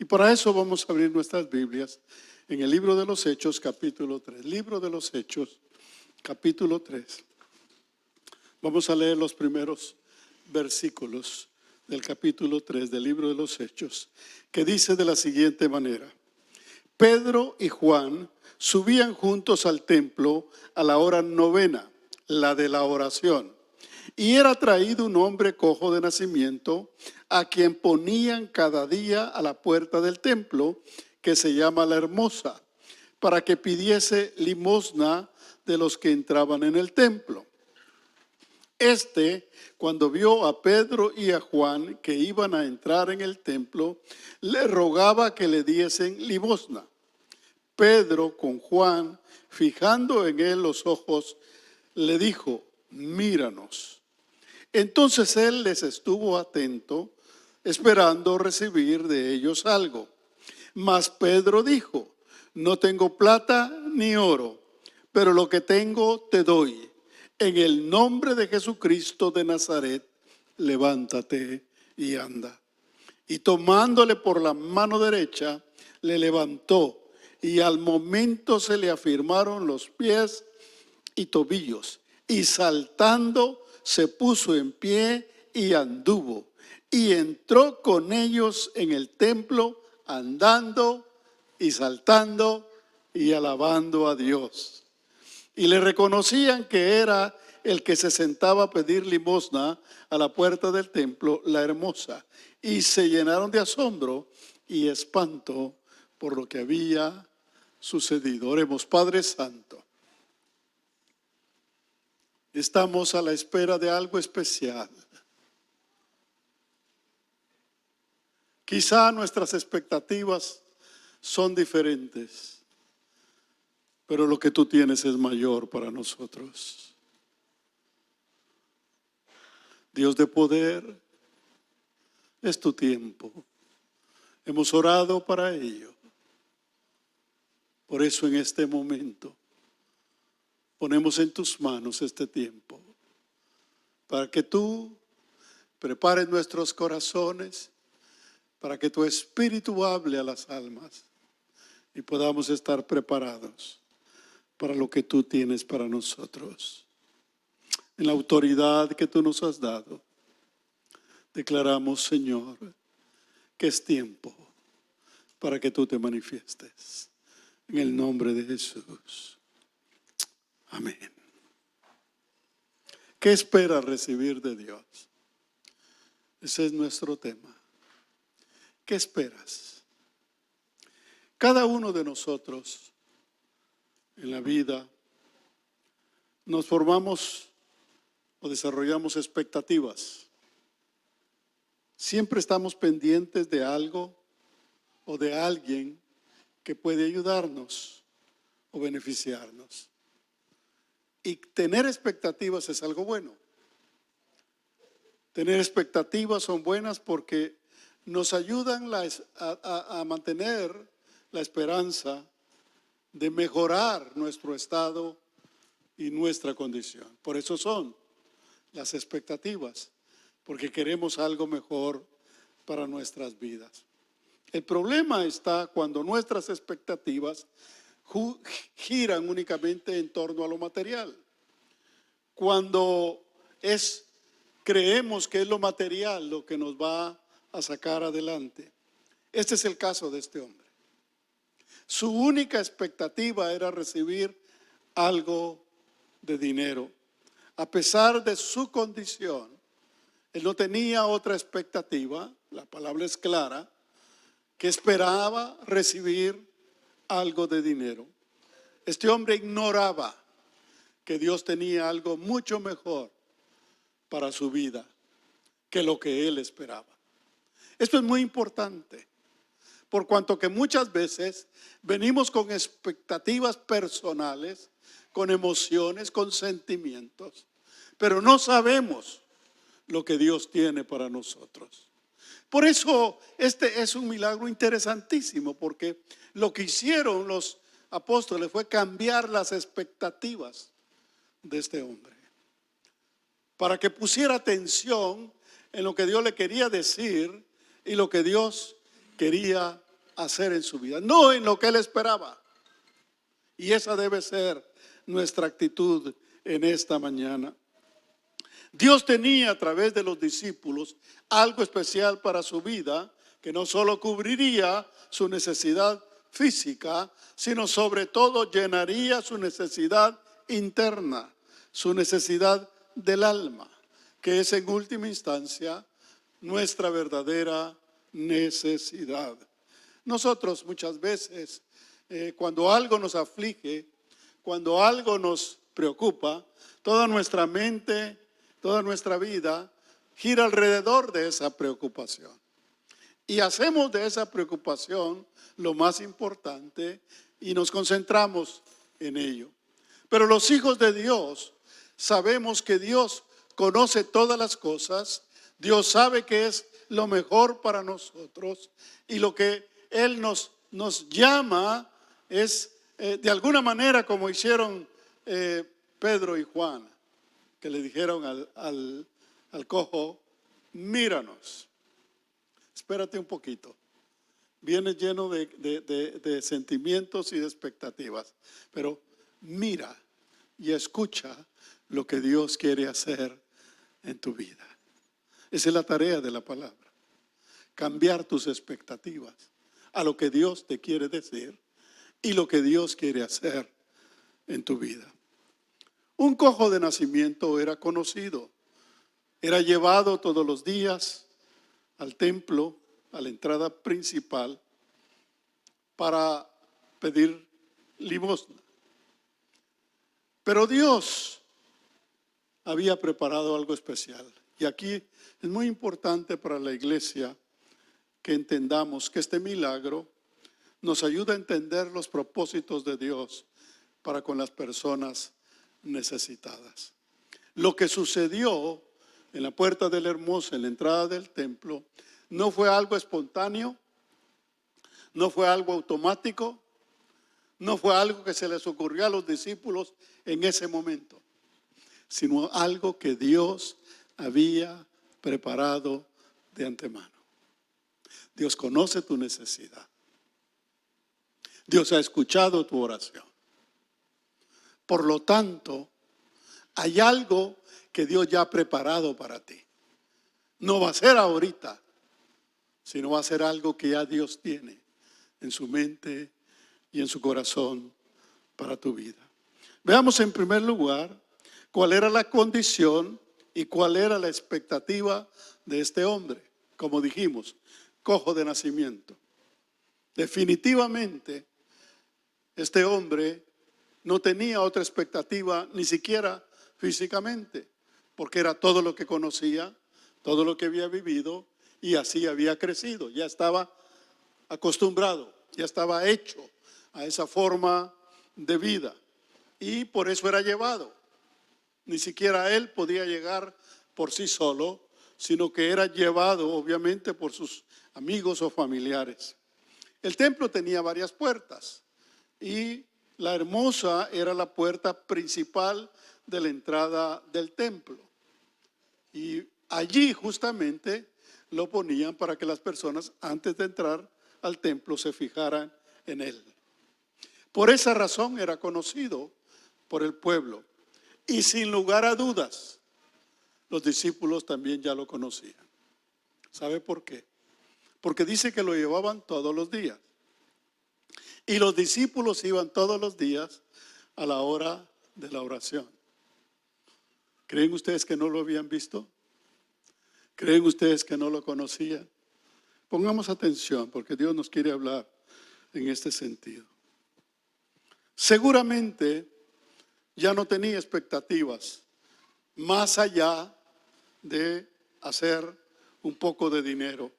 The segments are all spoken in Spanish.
Y para eso vamos a abrir nuestras Biblias en el libro de los Hechos, capítulo 3. Libro de los Hechos, capítulo 3. Vamos a leer los primeros versículos del capítulo 3 del libro de los Hechos, que dice de la siguiente manera: Pedro y Juan subían juntos al templo a la hora novena, la de la oración. Y era traído un hombre cojo de nacimiento, a quien ponían cada día a la puerta del templo, que se llama La Hermosa, para que pidiese limosna de los que entraban en el templo. Cuando vio a Pedro y a Juan que iban a entrar en el templo, le rogaba que le diesen limosna. Pedro, con Juan, fijando en él los ojos, le dijo: míranos. Entonces él les estuvo atento, esperando recibir de ellos algo. Mas Pedro dijo: no tengo plata ni oro, pero lo que tengo te doy. En el nombre de Jesucristo de Nazaret, levántate y anda. Y tomándole por la mano derecha, le levantó, y al momento se le afirmaron los pies y tobillos, y saltando se puso en pie y anduvo, y entró con ellos en el templo, andando y saltando y alabando a Dios. Y le reconocían que era el que se sentaba a pedir limosna a la puerta del templo, La Hermosa, y se llenaron de asombro y espanto por lo que había sucedido. Oremos. Padre Santo, estamos a la espera de algo especial. Quizá nuestras expectativas son diferentes, pero lo que tú tienes es mayor para nosotros. Dios de poder, es tu tiempo. Hemos orado para ello. Por eso en este momento ponemos en tus manos este tiempo, para que tú prepares nuestros corazones, para que tu Espíritu hable a las almas y podamos estar preparados para lo que tú tienes para nosotros. En la autoridad que tú nos has dado, declaramos, Señor, que es tiempo para que tú te manifiestes. En el nombre de Jesús. Amén. ¿Qué esperas recibir de Dios? Ese es nuestro tema. ¿Qué esperas? Cada uno de nosotros en la vida nos formamos o desarrollamos expectativas. Siempre estamos pendientes de algo o de alguien que puede ayudarnos o beneficiarnos. Y tener expectativas es algo bueno. Tener expectativas son buenas porque nos ayudan a mantener la esperanza de mejorar nuestro estado y nuestra condición. Por eso son las expectativas, porque queremos algo mejor para nuestras vidas. El problema está cuando nuestras expectativas giran únicamente en torno a lo material. Cuando creemos que es lo material lo que nos va a sacar adelante. Este es el caso de este hombre. Su única expectativa era recibir algo de dinero. A pesar de su condición, él no tenía otra expectativa, la palabra es clara, que esperaba recibir algo de dinero. Este hombre ignoraba que Dios tenía algo mucho mejor para su vida que lo que él esperaba. Esto es muy importante, por cuanto que muchas veces venimos con expectativas personales, con emociones, con sentimientos, pero no sabemos lo que Dios tiene para nosotros. Por eso este es un milagro interesantísimo, porque lo que hicieron los apóstoles fue cambiar las expectativas de este hombre, para que pusiera atención en lo que Dios le quería decir y lo que Dios quería hacer en su vida, no en lo que él esperaba. Y esa debe ser nuestra actitud en esta mañana. Dios tenía a través de los discípulos algo especial para su vida, que no solo cubriría su necesidad física, sino sobre todo llenaría su necesidad interna, su necesidad del alma, que es en última instancia nuestra verdadera necesidad. Nosotros muchas veces, cuando algo nos aflige, cuando algo nos preocupa, toda nuestra mente, toda nuestra vida gira alrededor de esa preocupación. Y hacemos de esa preocupación lo más importante y nos concentramos en ello. Pero los hijos de Dios sabemos que Dios conoce todas las cosas, Dios sabe que es lo mejor para nosotros y lo que Él nos llama es de alguna manera como hicieron Pedro y Juan, que le dijeron al cojo, míranos. Espérate un poquito. Vienes lleno de sentimientos y de expectativas, pero mira y escucha lo que Dios quiere hacer en tu vida. Esa es la tarea de la palabra. Cambiar tus expectativas a lo que Dios te quiere decir y lo que Dios quiere hacer en tu vida. Un cojo de nacimiento era conocido, era llevado todos los días al templo, a la entrada principal, para pedir limosna. Pero Dios había preparado algo especial. Y aquí es muy importante para la iglesia que entendamos que este milagro nos ayuda a entender los propósitos de Dios para con las personas necesitadas. Lo que sucedió en la puerta de la Hermosa, en la entrada del templo, no fue algo espontáneo, no fue algo automático, no fue algo que se les ocurrió a los discípulos en ese momento, sino algo que Dios había preparado de antemano. Dios conoce tu necesidad. Dios ha escuchado tu oración. Por lo tanto, hay algo que Dios ya ha preparado para ti. No va a ser ahorita, sino va a ser algo que ya Dios tiene en su mente y en su corazón para tu vida. Veamos en primer lugar cuál era la condición y cuál era la expectativa de este hombre. Como dijimos, cojo de nacimiento. Definitivamente, este hombre no tenía otra expectativa, ni siquiera físicamente, porque era todo lo que conocía, todo lo que había vivido y así había crecido. Ya estaba acostumbrado, ya estaba hecho a esa forma de vida y por eso era llevado. Ni siquiera él podía llegar por sí solo, sino que era llevado obviamente por sus amigos o familiares. El templo tenía varias puertas y la Hermosa era la puerta principal de la entrada del templo. Y allí justamente lo ponían para que las personas antes de entrar al templo se fijaran en él. Por esa razón era conocido por el pueblo. Y sin lugar a dudas, los discípulos también ya lo conocían. ¿Sabe por qué? Porque dice que lo llevaban todos los días. Y los discípulos iban todos los días a la hora de la oración. ¿Creen ustedes que no lo habían visto? ¿Creen ustedes que no lo conocían? Pongamos atención porque Dios nos quiere hablar en este sentido. Seguramente ya no tenía expectativas más allá de hacer un poco de dinero,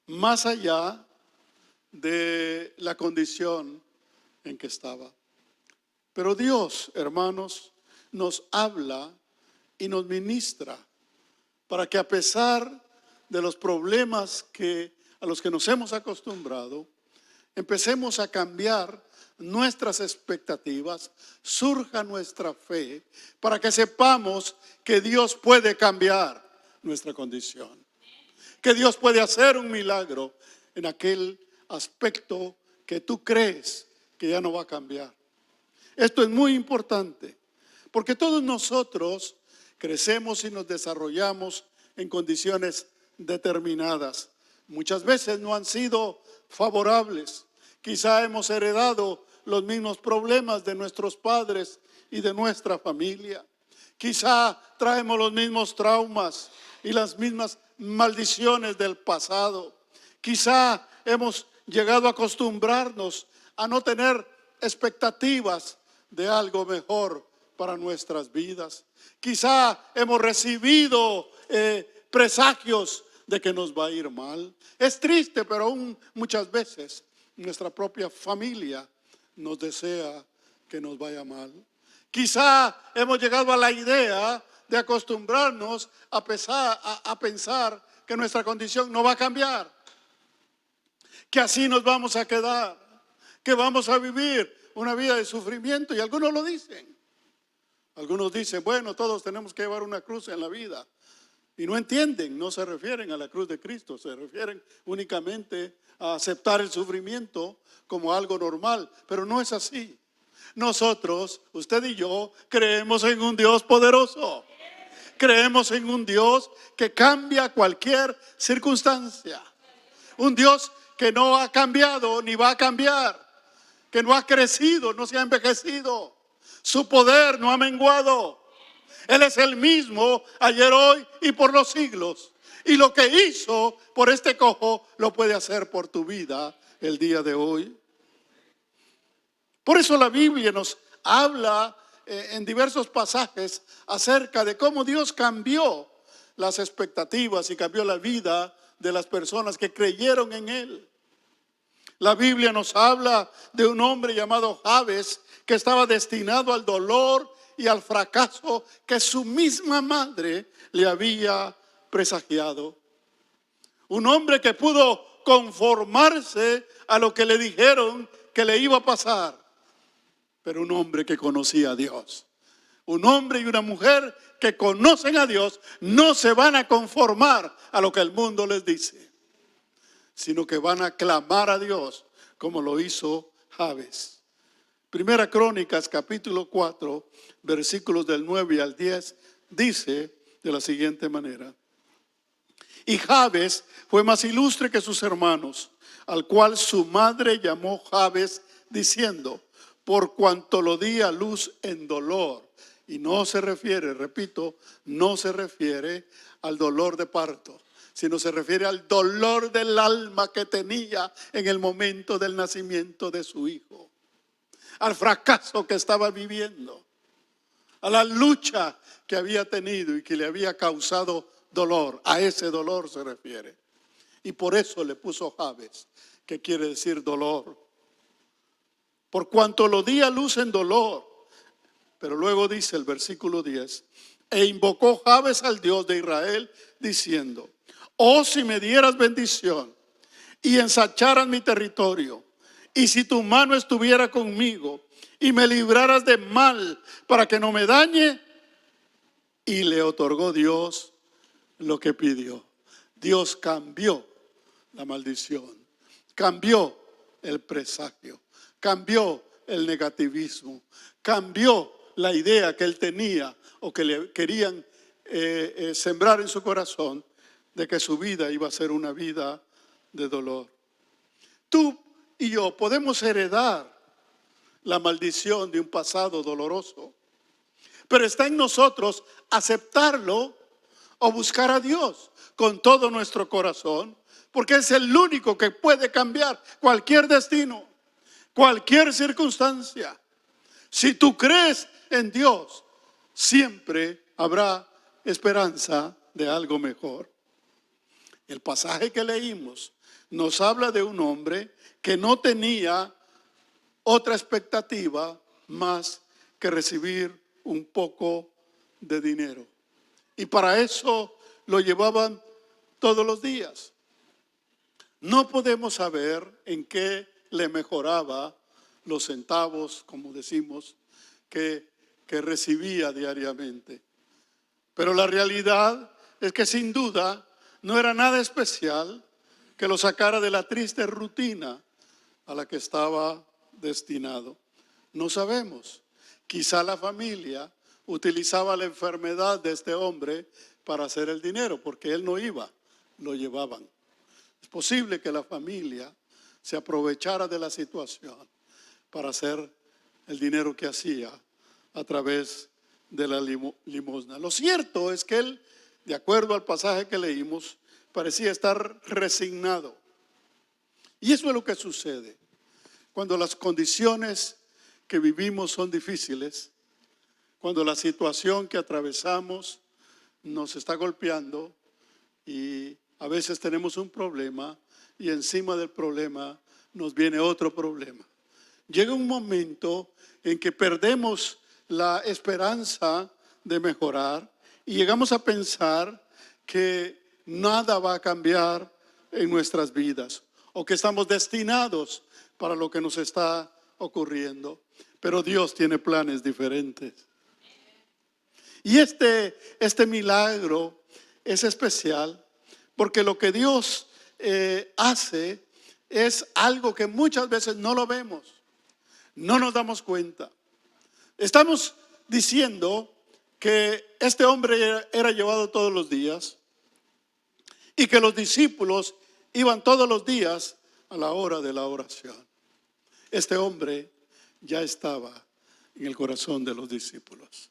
más allá de la condición en que estaba. Pero Dios, hermanos, nos habla y nos ministra para que a pesar de los problemas a los que nos hemos acostumbrado, empecemos a cambiar nuestras expectativas, surja nuestra fe, para que sepamos que Dios puede cambiar nuestra condición, que Dios puede hacer un milagro en aquel aspecto que tú crees que ya no va a cambiar. Esto es muy importante, porque todos nosotros crecemos y nos desarrollamos en condiciones determinadas. Muchas veces no han sido favorables. Quizá hemos heredado los mismos problemas de nuestros padres y de nuestra familia. Quizá traemos los mismos traumas y las mismas maldiciones del pasado. Quizá hemos llegado a acostumbrarnos a no tener expectativas de algo mejor para nuestras vidas. Quizá hemos recibido presagios de que nos va a ir mal. Es triste, pero aún muchas veces nuestra propia familia nos desea que nos vaya mal. Quizá hemos llegado a la idea de acostumbrarnos a pensar que nuestra condición no va a cambiar, que así nos vamos a quedar, que vamos a vivir una vida de sufrimiento, y algunos lo dicen. Algunos dicen, bueno, todos tenemos que llevar una cruz en la vida. Y no entienden, no se refieren a la cruz de Cristo, se refieren únicamente a aceptar el sufrimiento como algo normal, pero no es así. Nosotros, usted y yo, creemos en un Dios poderoso. Creemos en un Dios que cambia cualquier circunstancia. Un Dios que no ha cambiado ni va a cambiar, que no ha crecido, no se ha envejecido. Su poder no ha menguado. Él es el mismo ayer, hoy y por los siglos. Y lo que hizo por este cojo lo puede hacer por tu vida el día de hoy. Por eso la Biblia nos habla en diversos pasajes acerca de cómo Dios cambió las expectativas y cambió la vida de las personas que creyeron en Él. La Biblia nos habla de un hombre llamado Jabes que estaba destinado al dolor y al fracaso que su misma madre le había presagiado. Un hombre que pudo conformarse a lo que le dijeron que le iba a pasar, pero un hombre que conocía a Dios. Un hombre y una mujer que conocen a Dios no se van a conformar a lo que el mundo les dice, sino que van a clamar a Dios como lo hizo Jabes. Primera Crónicas, capítulo 4, versículos del 9 al 10, dice de la siguiente manera: y Jabes fue más ilustre que sus hermanos, al cual su madre llamó Jabes, diciendo, por cuanto lo di a luz en dolor. Y no se refiere, repito, no se refiere al dolor de parto, sino se refiere al dolor del alma que tenía en el momento del nacimiento de su hijo, al fracaso que estaba viviendo, a la lucha que había tenido y que le había causado dolor. A ese dolor se refiere. Y por eso le puso Jabes, que quiere decir dolor. Por cuanto lo di a luz en dolor. Pero luego dice el versículo 10, e invocó Jabes al Dios de Israel, diciendo, oh, si me dieras bendición y ensancharas mi territorio, y si tu mano estuviera conmigo y me libraras de mal para que no me dañe. Y le otorgó Dios lo que pidió. Dios cambió la maldición, cambió el presagio, cambió el negativismo, cambió la idea que él tenía o que le querían sembrar en su corazón de que su vida iba a ser una vida de dolor. Tú y yo podemos heredar la maldición de un pasado doloroso, pero está en nosotros aceptarlo o buscar a Dios con todo nuestro corazón, porque es el único que puede cambiar cualquier destino, cualquier circunstancia. Si tú crees en Dios, siempre habrá esperanza de algo mejor. El pasaje que leímos nos habla de un hombre que no tenía otra expectativa más que recibir un poco de dinero. Y para eso lo llevaban todos los días. No podemos saber en qué le mejoraba los centavos, como decimos, que recibía diariamente. Pero la realidad es que sin duda no era nada especial que lo sacara de la triste rutina a la que estaba destinado? No sabemos. Quizá la familia utilizaba la enfermedad de este hombre para hacer el dinero, porque él no iba, lo llevaban. Es posible que la familia se aprovechara de la situación para hacer el dinero que hacía a través de la limosna. Lo cierto es que él, de acuerdo al pasaje que leímos, parecía estar resignado. Y eso es lo que sucede cuando las condiciones que vivimos son difíciles, cuando la situación que atravesamos nos está golpeando y a veces tenemos un problema y encima del problema nos viene otro problema. Llega un momento en que perdemos la esperanza de mejorar y llegamos a pensar que nada va a cambiar en nuestras vidas o que estamos destinados para lo que nos está ocurriendo. Pero Dios tiene planes diferentes. Y este milagro es especial porque lo que Dios hace es algo que muchas veces no lo vemos, no nos damos cuenta. Estamos diciendo que este hombre era llevado todos los días y que los discípulos iban todos los días a la hora de la oración. Este hombre ya estaba en el corazón de los discípulos.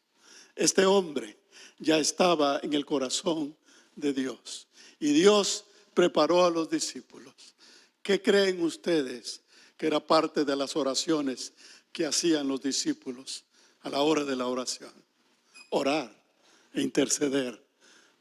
Este hombre ya estaba en el corazón de Dios. Y Dios preparó a los discípulos. ¿Qué creen ustedes que era parte de las oraciones que hacían los discípulos a la hora de la oración? Orar e interceder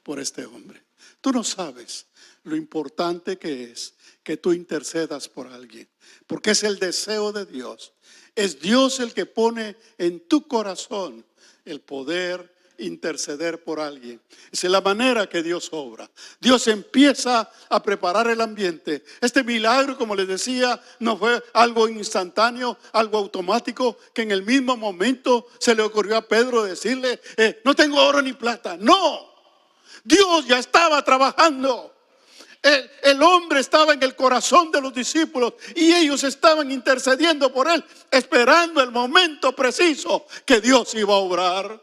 por este hombre. Tú no sabes lo importante que es que tú intercedas por alguien, porque es el deseo de Dios. Es Dios el que pone en tu corazón el poder interceder por alguien. Esa es la manera que Dios obra. Dios empieza a preparar el ambiente. Este milagro, como les decía, no fue algo instantáneo, algo automático, que en el mismo momento se le ocurrió a Pedro decirle, no tengo oro ni plata. No, Dios ya estaba trabajando. El hombre estaba en el corazón de los discípulos y ellos estaban intercediendo por él, esperando el momento preciso que Dios iba a obrar.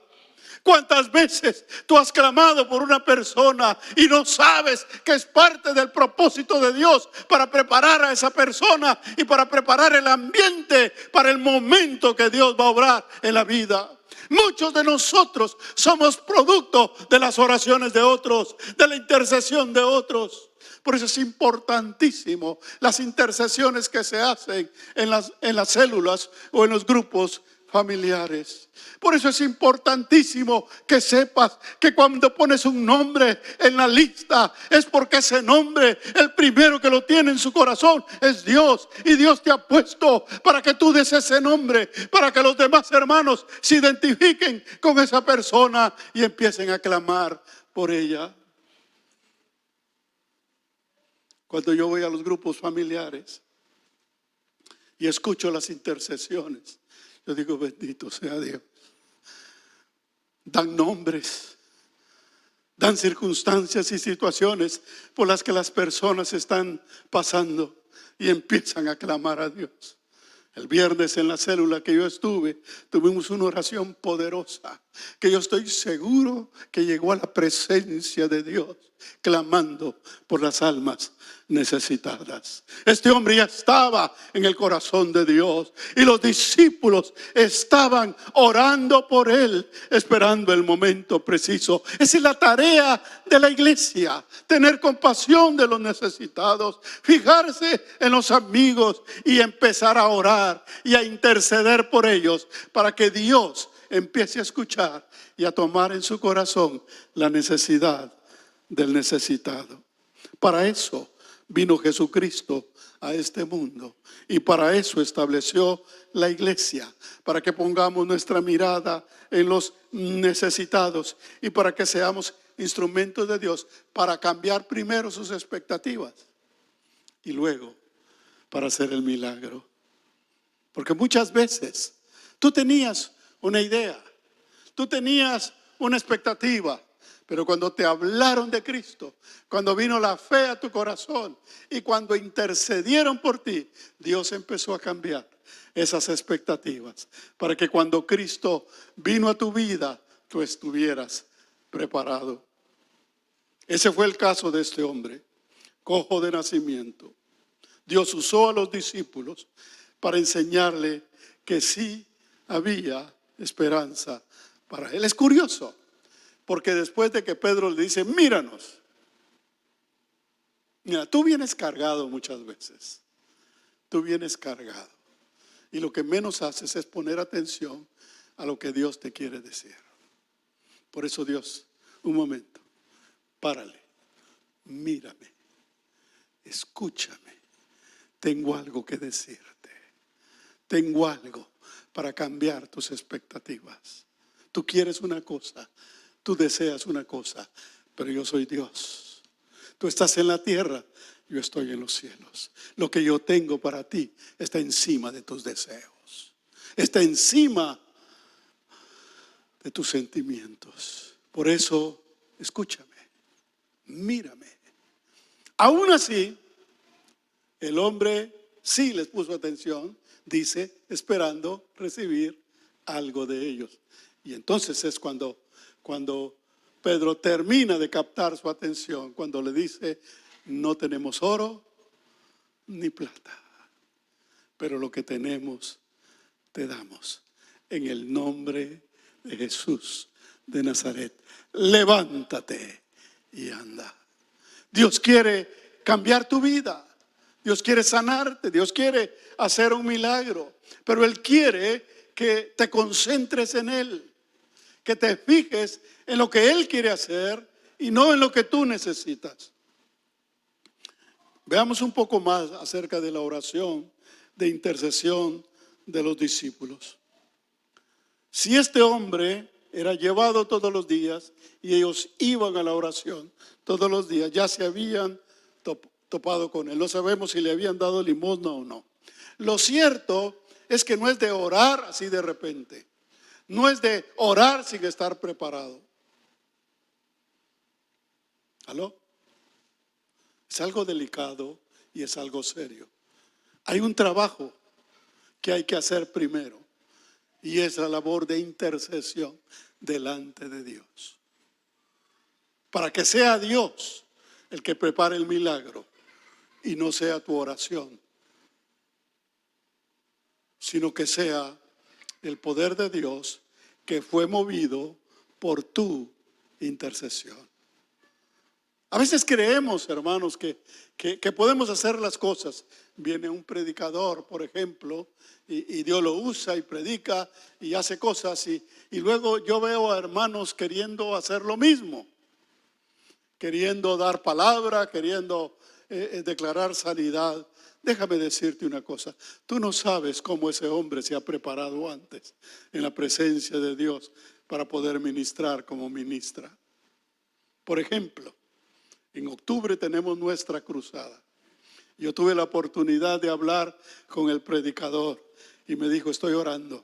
¿Cuántas veces tú has clamado por una persona y no sabes que es parte del propósito de Dios para preparar a esa persona y para preparar el ambiente para el momento que Dios va a obrar en la vida? Muchos de nosotros somos producto de las oraciones de otros, de la intercesión de otros. Por eso es importantísimo las intercesiones que se hacen en las células o en los grupos familiares. Por eso es importantísimo que sepas que cuando pones un nombre en la lista es porque ese nombre, el primero que lo tiene en su corazón es Dios. Y Dios te ha puesto para que tú des ese nombre, para que los demás hermanos se identifiquen con esa persona y empiecen a clamar por ella. Cuando yo voy a los grupos familiares y escucho las intercesiones, yo digo, bendito sea Dios. Dan nombres, dan circunstancias y situaciones por las que las personas están pasando y empiezan a clamar a Dios. El viernes en la célula que yo estuve, tuvimos una oración poderosa que yo estoy seguro que llegó a la presencia de Dios, clamando por las almas necesitadas. Este hombre ya estaba en el corazón de Dios y los discípulos estaban orando por él, esperando el momento preciso. Esa es la tarea de la iglesia, tener compasión de los necesitados, fijarse en los amigos y empezar a orar y a interceder por ellos para que Dios empiece a escuchar y a tomar en su corazón la necesidad del necesitado. Para eso vino Jesucristo a este mundo y para eso estableció la iglesia, para que pongamos nuestra mirada en los necesitados y para que seamos instrumentos de Dios para cambiar primero sus expectativas y luego para hacer el milagro. Porque muchas veces tú tenías una idea, tú tenías una expectativa, Pero cuando te hablaron de Cristo, cuando vino la fe a tu corazón y cuando intercedieron por ti, Dios empezó a cambiar esas expectativas para que cuando Cristo vino a tu vida, tú estuvieras preparado. Ese fue el caso de este hombre, cojo de nacimiento. Dios usó a los discípulos para enseñarle que sí había esperanza para él. Es curioso, porque después de que Pedro le dice, míranos. Mira, tú vienes cargado muchas veces. Tú vienes cargado. Y lo que menos haces es poner atención a lo que Dios te quiere decir. Por eso Dios, un momento, párale, mírame, escúchame. Tengo algo que decirte. Tengo algo para cambiar tus expectativas. Tú quieres una cosa, tú deseas una cosa, pero yo soy Dios. Tú estás en la tierra, yo estoy en los cielos. Lo que yo tengo para ti está encima de tus deseos. Está encima de tus sentimientos. Por eso, escúchame, mírame. Aún así, el hombre sí les puso atención, dice, esperando recibir algo de ellos. Y entonces es cuando Pedro termina de captar su atención, cuando le dice, no tenemos oro ni plata, pero lo que tenemos te damos. En el nombre de Jesús de Nazaret, levántate y anda. Dios quiere cambiar tu vida. Dios quiere sanarte, Dios quiere hacer un milagro, pero Él quiere que te concentres en Él, que te fijes en lo que Él quiere hacer y no en lo que tú necesitas. Veamos un poco más acerca de la oración de intercesión de los discípulos. Si este hombre era llevado todos los días y ellos iban a la oración todos los días, ya se habían topado con él. No sabemos si le habían dado limosna o no. Lo cierto es que no es de orar así de repente. No es de orar sin estar preparado. ¿Aló? Es algo delicado y es algo serio. Hay un trabajo que hay que hacer primero y es la labor de intercesión delante de Dios. Para que sea Dios el que prepare el milagro y no sea tu oración, sino que sea el poder de Dios que fue movido por tu intercesión. A veces creemos, hermanos, que podemos hacer las cosas. Viene un predicador, por ejemplo, y Dios lo usa y predica y hace cosas. Y luego yo veo a hermanos queriendo hacer lo mismo. Queriendo dar palabra, queriendo declarar sanidad. Déjame decirte una cosa. Tú no sabes cómo ese hombre se ha preparado antes en la presencia de Dios para poder ministrar como ministra. Por ejemplo, en octubre tenemos nuestra cruzada. Yo tuve la oportunidad de hablar con el predicador y me dijo, estoy orando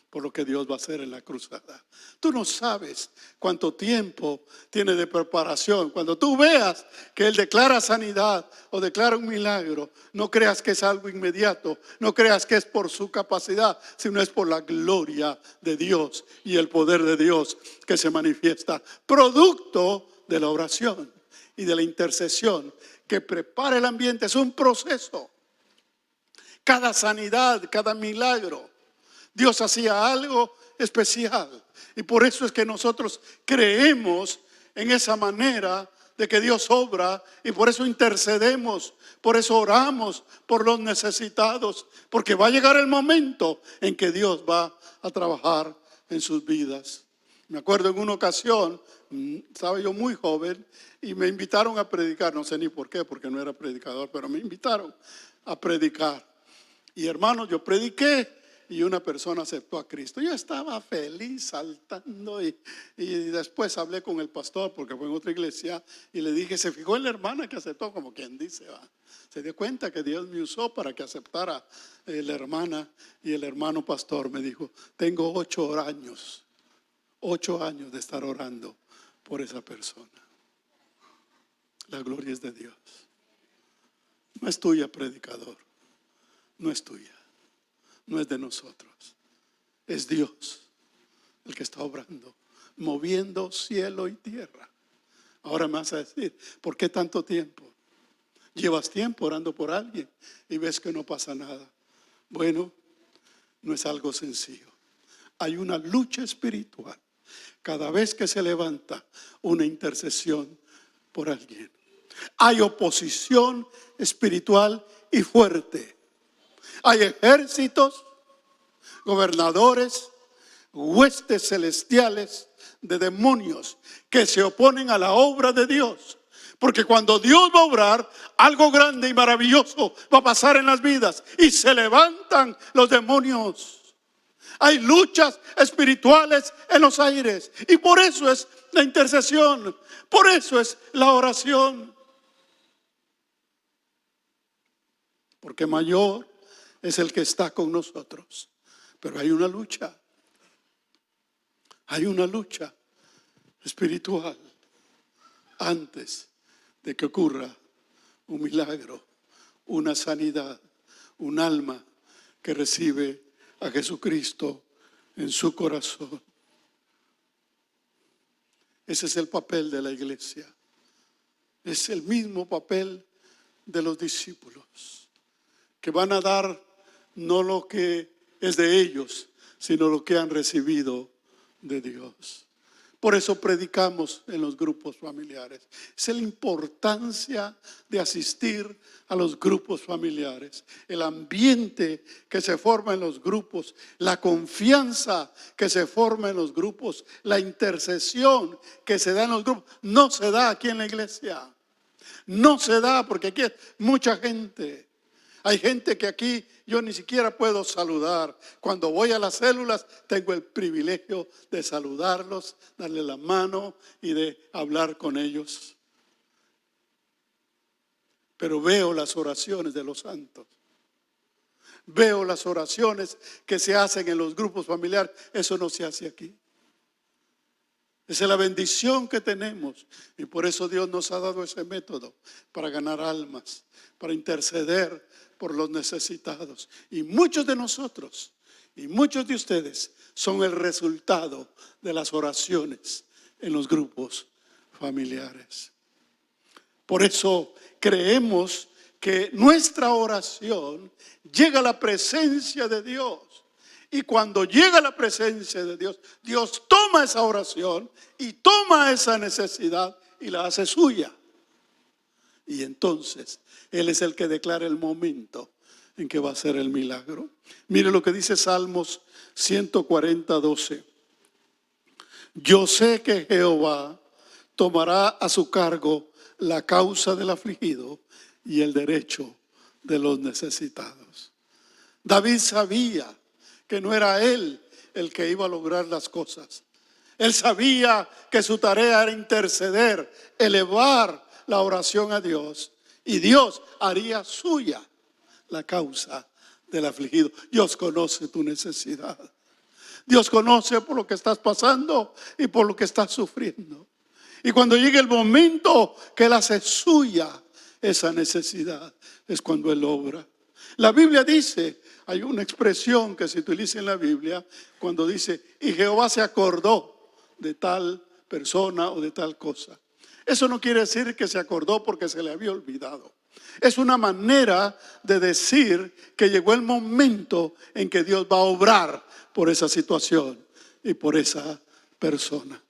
por lo que Dios va a hacer en la cruzada. Tú no sabes cuánto tiempo tiene de preparación. Cuando tú veas que Él declara sanidad o declara un milagro, no creas que es algo inmediato, no creas que es por su capacidad, sino es por la gloria de Dios y el poder de Dios que se manifiesta, producto de la oración y de la intercesión que prepara el ambiente. Es un proceso. Cada sanidad, cada milagro, Dios hacía algo especial. Y por eso es que nosotros creemos en esa manera de que Dios obra. Y por eso intercedemos, por eso oramos por los necesitados. Porque va a llegar el momento en que Dios va a trabajar en sus vidas. Me acuerdo en una ocasión, estaba yo muy joven y me invitaron a predicar. No sé ni por qué, porque no era predicador, pero me invitaron a predicar. Y hermanos, yo prediqué y una persona aceptó a Cristo. Yo estaba feliz, saltando y después hablé con el pastor porque fue en otra iglesia y le dije, se fijó en la hermana que aceptó, como quien dice, ¿va? Se dio cuenta que Dios me usó para que aceptara la hermana. Y el hermano pastor me dijo, tengo 8 años de estar orando por esa persona. La gloria es de Dios. No es tuya, predicador. No es tuya. No es de nosotros. Es Dios el que está obrando, moviendo cielo y tierra. Ahora me vas a decir, ¿por qué tanto tiempo? Llevas tiempo orando por alguien y ves que no pasa nada. Bueno, no es algo sencillo. Hay una lucha espiritual cada vez que se levanta una intercesión por alguien. Hay oposición espiritual y fuerte. Hay ejércitos, gobernadores, huestes celestiales de demonios que se oponen a la obra de Dios. Porque cuando Dios va a obrar, algo grande y maravilloso va a pasar en las vidas y se levantan los demonios. Hay luchas espirituales en los aires y por eso es la intercesión, por eso es la oración. Porque mayor es el que está con nosotros. Pero hay una lucha. Hay una lucha espiritual antes de que ocurra un milagro, una sanidad, un alma que recibe a Jesucristo en su corazón. Ese es el papel de la iglesia. Es el mismo papel de los discípulos, que van a dar no lo que es de ellos, sino lo que han recibido de Dios. Por eso predicamos en los grupos familiares. Es la importancia de asistir a los grupos familiares. El ambiente que se forma en los grupos, la confianza que se forma en los grupos, la intercesión que se da en los grupos, no se da aquí en la iglesia. No se da porque aquí hay mucha gente. Hay gente que aquí yo ni siquiera puedo saludar. Cuando voy a las células tengo el privilegio de saludarlos, darle la mano y de hablar con ellos. Pero veo las oraciones de los santos. Veo las oraciones que se hacen en los grupos familiares. Eso no se hace aquí. Esa es la bendición que tenemos y por eso Dios nos ha dado ese método para ganar almas, para interceder por los necesitados. Y muchos de nosotros y muchos de ustedes son el resultado de las oraciones en los grupos familiares. Por eso creemos que nuestra oración llega a la presencia de Dios. Y cuando llega la presencia de Dios, Dios toma esa oración y toma esa necesidad y la hace suya. Y entonces Él es el que declara el momento en que va a ser el milagro. Mire lo que dice Salmos 140:12. Yo sé que Jehová tomará a su cargo la causa del afligido y el derecho de los necesitados. David sabía que no era él el que iba a lograr las cosas. Él sabía que su tarea era interceder, elevar la oración a Dios, y Dios haría suya la causa del afligido. Dios conoce tu necesidad. Dios conoce por lo que estás pasando y por lo que estás sufriendo. Y cuando llegue el momento que Él hace suya esa necesidad, es cuando Él obra. La Biblia dice, hay una expresión que se utiliza en la Biblia cuando dice, y Jehová se acordó de tal persona o de tal cosa. Eso no quiere decir que se acordó porque se le había olvidado. Es una manera de decir que llegó el momento en que Dios va a obrar por esa situación y por esa persona.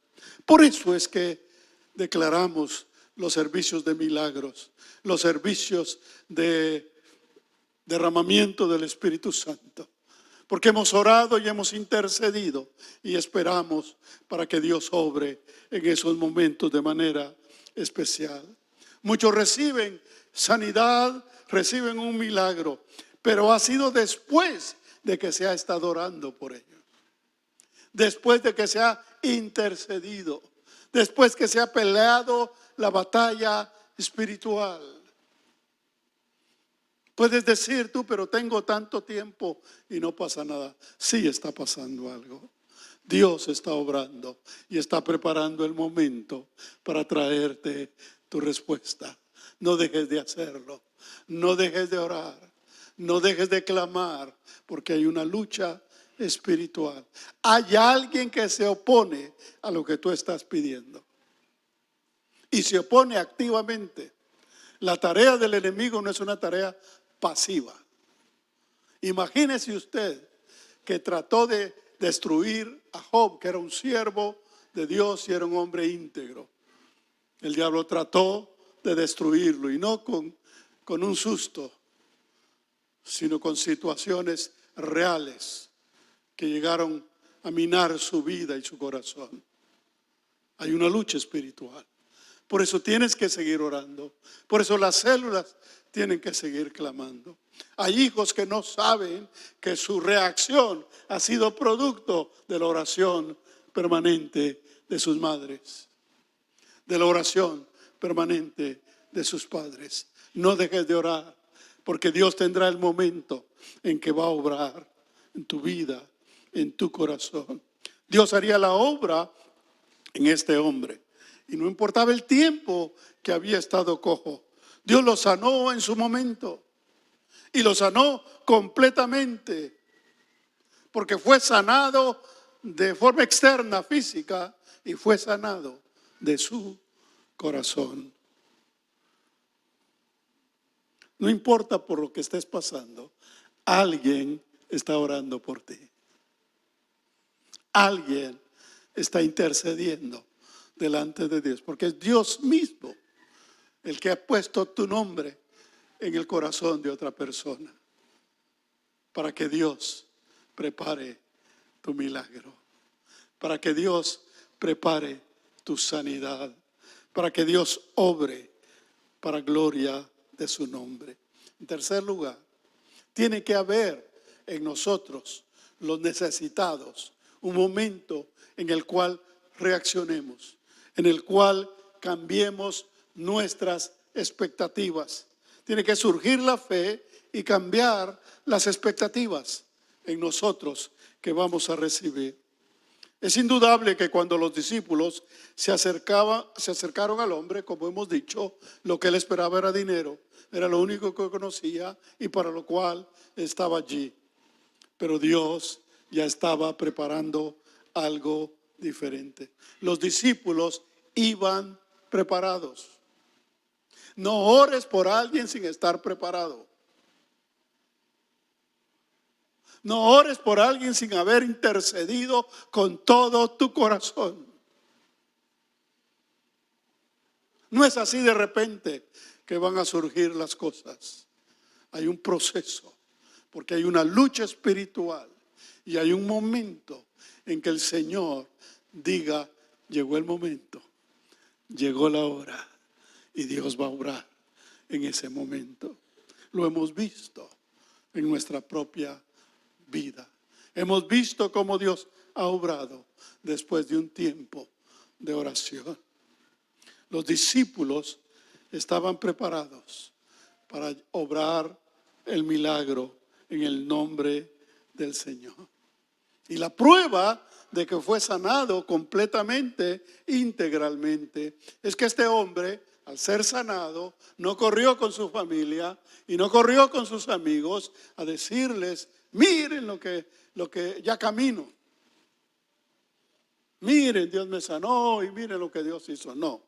Por eso es que declaramos los servicios de milagros, los servicios de derramamiento del Espíritu Santo, porque hemos orado y hemos intercedido y esperamos para que Dios obre en esos momentos de manera especial. Muchos reciben sanidad, reciben un milagro, pero ha sido después de que se ha estado orando por ellos, después de que se ha intercedido, después que se ha peleado la batalla espiritual. Puedes decir tú, pero tengo tanto tiempo y no pasa nada. Sí está pasando algo. Dios está obrando y está preparando el momento para traerte tu respuesta. No dejes de hacerlo, no dejes de orar, no dejes de clamar, porque hay una lucha espiritual. Hay alguien que se opone a lo que tú estás pidiendo y se opone activamente. La tarea del enemigo no es una tarea pasiva. Imagínese usted que trató de destruir a Job, que era un siervo de Dios y era un hombre íntegro. El diablo trató de destruirlo, y no con un susto, sino con situaciones reales que llegaron a minar su vida y su corazón. Hay una lucha espiritual. Por eso tienes que seguir orando. Por eso las células tienen que seguir clamando. Hay hijos que no saben que su reacción ha sido producto de la oración permanente de sus madres, de la oración permanente de sus padres. No dejes de orar, porque Dios tendrá el momento en que va a obrar en tu vida, en tu corazón. Dios haría la obra en este hombre. Y no importaba el tiempo que había estado cojo. Dios lo sanó en su momento. Y lo sanó completamente. Porque fue sanado de forma externa, física, y fue sanado de su corazón. No importa por lo que estés pasando, alguien está orando por ti. Alguien está intercediendo delante de Dios, porque es Dios mismo el que ha puesto tu nombre en el corazón de otra persona, para que Dios prepare tu milagro, para que Dios prepare tu sanidad, para que Dios obre para gloria de su nombre. En tercer lugar, tiene que haber en nosotros, los necesitados, un momento en el cual reaccionemos, en el cual cambiemos nuestras expectativas. Tiene que surgir la fe y cambiar las expectativas en nosotros que vamos a recibir. Es indudable que cuando los discípulos se acercaron al hombre, como hemos dicho, lo que él esperaba era dinero, era lo único que conocía y para lo cual estaba allí. Pero Dios ya estaba preparando algo diferente. Los discípulos iban preparados. No ores por alguien sin estar preparado. No ores por alguien sin haber intercedido con todo tu corazón. No es así de repente que van a surgir las cosas. Hay un proceso, porque hay una lucha espiritual y hay un momento en que el Señor diga, llegó el momento, llegó la hora y Dios va a obrar en ese momento. Lo hemos visto en nuestra propia vida. Hemos visto cómo Dios ha obrado después de un tiempo de oración. Los discípulos estaban preparados para obrar el milagro en el nombre del Señor. Y la prueba de que fue sanado completamente, integralmente, es que este hombre, al ser sanado, no corrió con su familia y no corrió con sus amigos a decirles, miren lo que ya camino. Miren, Dios me sanó y miren lo que Dios hizo. No,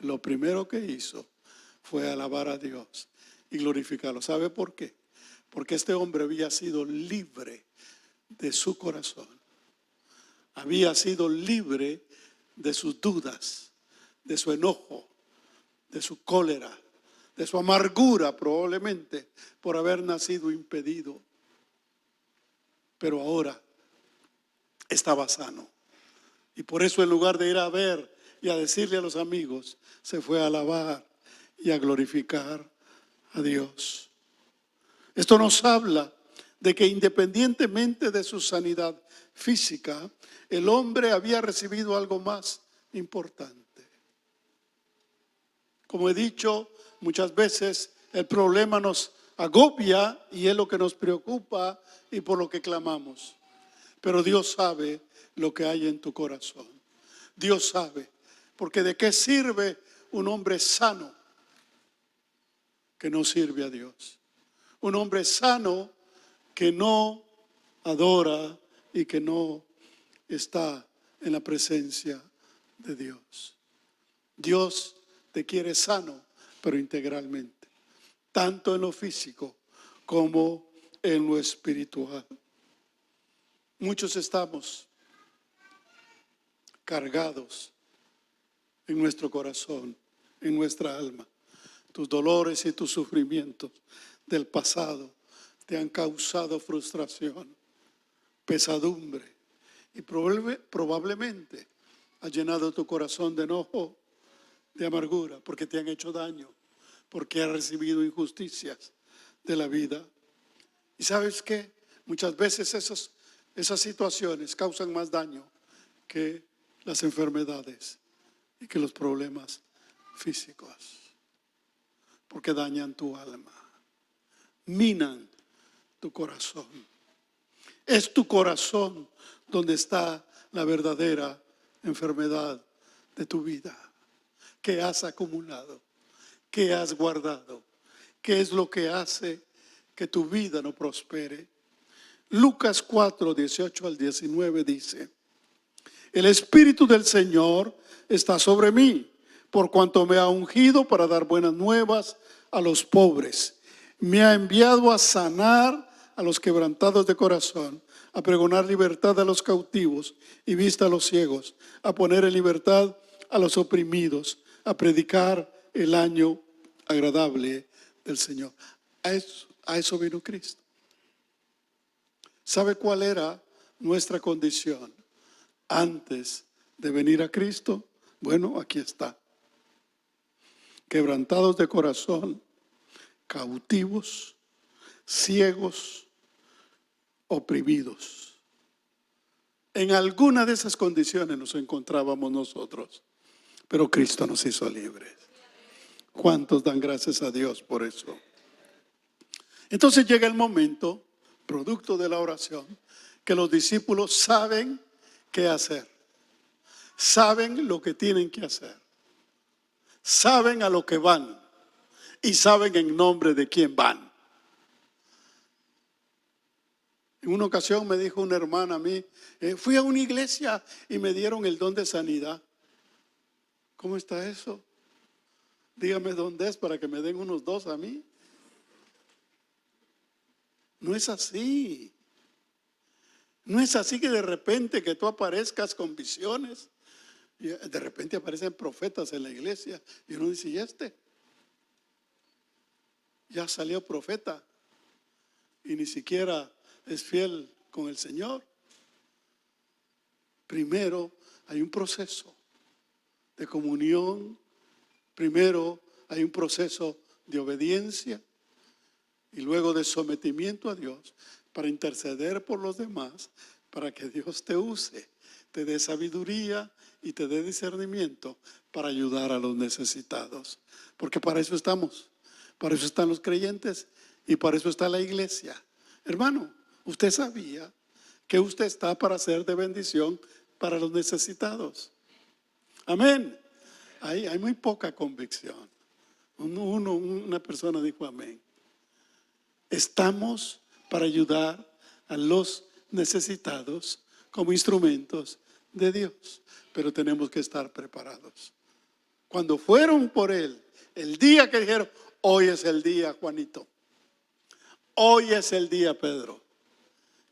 lo primero que hizo fue alabar a Dios y glorificarlo. ¿Sabe por qué? Porque este hombre había sido libre de su corazón. Había sido libre de sus dudas, de su enojo, de su cólera, de su amargura probablemente por haber nacido impedido. Pero ahora estaba sano. Y por eso en lugar de ir a ver y a decirle a los amigos, se fue a alabar y a glorificar a Dios. Esto nos habla de que independientemente de su sanidad física, el hombre había recibido algo más importante. Como he dicho muchas veces, el problema nos agobia y es lo que nos preocupa y por lo que clamamos. Pero Dios sabe lo que hay en tu corazón. Dios sabe. Porque ¿de qué sirve un hombre sano que no sirve a Dios? Un hombre sano que no adora y que no está en la presencia de Dios. Dios te quiere sano, pero integralmente, tanto en lo físico como en lo espiritual. Muchos estamos cargados en nuestro corazón, en nuestra alma. Tus dolores y tus sufrimientos del pasado te han causado frustración, pesadumbre, y probablemente ha llenado tu corazón de enojo, de amargura, porque te han hecho daño, porque has recibido injusticias de la vida. ¿Y sabes qué? Muchas veces esas situaciones causan más daño que las enfermedades y que los problemas físicos, porque dañan tu alma, minan tu corazón. Es tu corazón donde está la verdadera enfermedad de tu vida. ¿Qué has acumulado? ¿Qué has guardado? ¿Qué es lo que hace que tu vida no prospere? Lucas 4, 18 al 19 dice: el Espíritu del Señor está sobre mí, por cuanto me ha ungido para dar buenas nuevas a los pobres. Me ha enviado a sanar a los quebrantados de corazón, a pregonar libertad a los cautivos y vista a los ciegos, a poner en libertad a los oprimidos, a predicar el año agradable del Señor. A eso vino Cristo. ¿Sabe cuál era nuestra condición antes de venir a Cristo? Bueno, aquí está. Quebrantados de corazón, cautivos, ciegos, oprimidos. En alguna de esas condiciones nos encontrábamos nosotros, pero Cristo nos hizo libres. ¿Cuántos dan gracias a Dios por eso? Entonces llega el momento, producto de la oración, que los discípulos saben qué hacer. Saben lo que tienen que hacer. Saben a lo que van. Y saben en nombre de quién van. En una ocasión me dijo una hermana a mí, fui a una iglesia y me dieron el don de sanidad. ¿Cómo está eso? Dígame dónde es para que me den unos 2 a mí. No es así. No es así que de repente que tú aparezcas con visiones. Y de repente aparecen profetas en la iglesia. Y uno dice, ¿y este? Ya salió profeta. Y ni siquiera es fiel con el Señor. Primero hay un proceso de comunión. Primero hay un proceso de obediencia. Y luego de sometimiento a Dios para interceder por los demás, para que Dios te use, te dé sabiduría y te dé discernimiento para ayudar a los necesitados. Porque para eso estamos, para eso están los creyentes y para eso está la iglesia. Hermano, usted sabía que usted está para ser de bendición para los necesitados. Amén. Hay muy poca convicción. Una persona dijo amén. Estamos para ayudar a los necesitados como instrumentos de Dios, pero tenemos que estar preparados. Cuando fueron por él, el día que dijeron, hoy es el día, Juanito, hoy es el día, Pedro,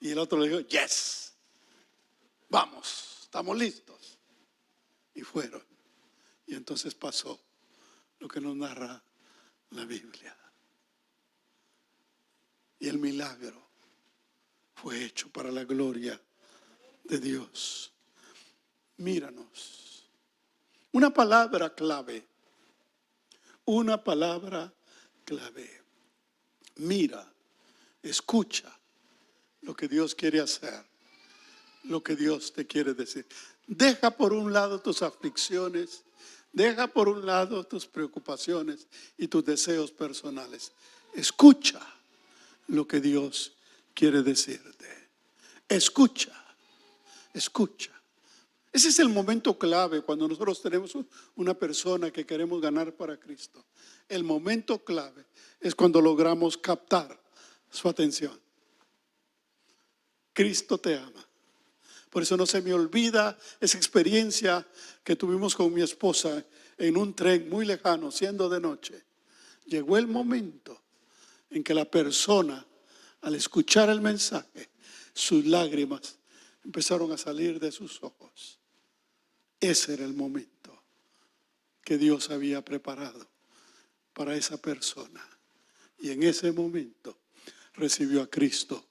y el otro le dijo, yes, vamos, estamos listos, y fueron. Y entonces pasó lo que nos narra la Biblia. Y el milagro fue hecho para la gloria de Dios. Míranos. Una palabra clave. Una palabra clave. Mira, escucha lo que Dios quiere hacer, lo que Dios te quiere decir. Deja por un lado tus aflicciones, deja por un lado tus preocupaciones y tus deseos personales. Escucha lo que Dios quiere decirte. Escucha. escucha. Ese es el momento clave cuando nosotros tenemos una persona que queremos ganar para Cristo. El momento clave es cuando logramos captar su atención. Cristo te ama. Por eso no se me olvida esa experiencia que tuvimos con mi esposa en un tren muy lejano, siendo de noche. Llegó el momento en que la persona, al escuchar el mensaje, sus lágrimas empezaron a salir de sus ojos. Ese era el momento que Dios había preparado para esa persona. Y en ese momento recibió a Cristo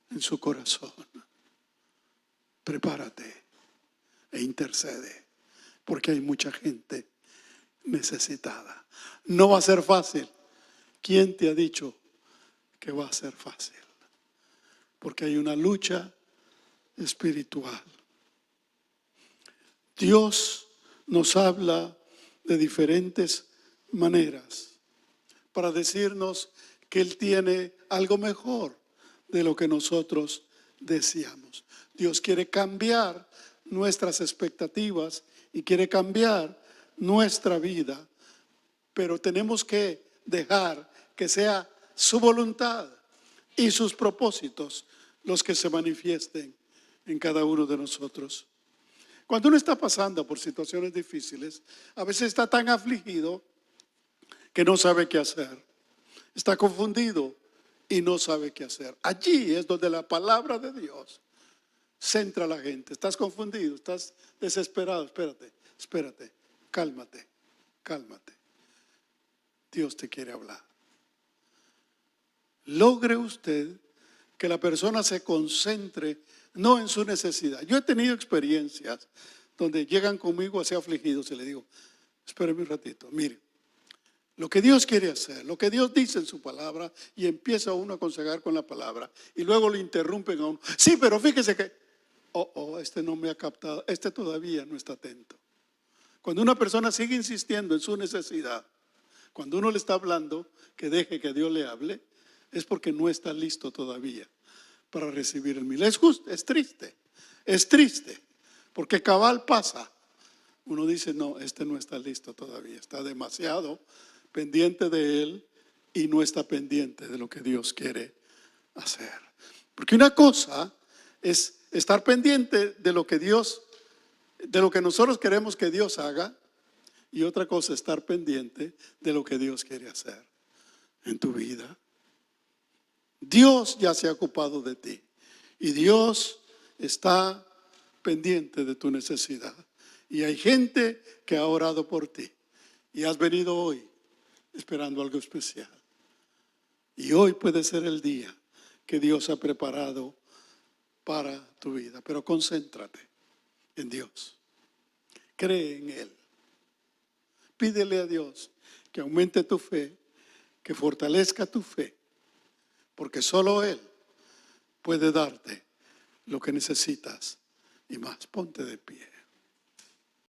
en su corazón. Prepárate e intercede, porque hay mucha gente necesitada. No va a ser fácil. ¿Quién te ha dicho que va a ser fácil? Porque hay una lucha espiritual. Dios nos habla de diferentes maneras para decirnos que Él tiene algo mejor de lo que nosotros deseamos. Dios quiere cambiar nuestras expectativas y quiere cambiar nuestra vida, pero tenemos que dejar que sea su voluntad y sus propósitos los que se manifiesten en cada uno de nosotros. Cuando uno está pasando por situaciones difíciles, a veces está tan afligido que no sabe qué hacer. Está confundido y no sabe qué hacer. Allí es donde la palabra de Dios centra a la gente. Estás confundido, estás desesperado. Espérate, cálmate. Dios te quiere hablar. Logre usted que la persona se concentre no en su necesidad. Yo he tenido experiencias donde llegan conmigo así afligidos y le digo, espéreme un ratito, mire, lo que Dios quiere hacer, lo que Dios dice en su palabra, y empieza uno a aconsejar con la palabra y luego le interrumpen a uno. Sí, pero fíjese que, este no me ha captado, este todavía no está atento. Cuando una persona sigue insistiendo en su necesidad, cuando uno le está hablando que deje que Dios le hable, es porque no está listo todavía para recibir el milagro. Es triste, porque cabal pasa. Uno dice, no, este no está listo todavía, está demasiado pendiente de él y no está pendiente de lo que Dios quiere hacer. Porque una cosa es estar pendiente de lo que nosotros queremos que Dios haga, y otra cosa es estar pendiente de lo que Dios quiere hacer en tu vida. Dios ya se ha ocupado de ti y Dios está pendiente de tu necesidad. Y hay gente que ha orado por ti y has venido hoy esperando algo especial. Y hoy puede ser el día que Dios ha preparado para tu vida. Pero concéntrate en Dios. Cree en Él. Pídele a Dios que aumente tu fe, que fortalezca tu fe, porque solo Él puede darte lo que necesitas y más. Ponte de pie.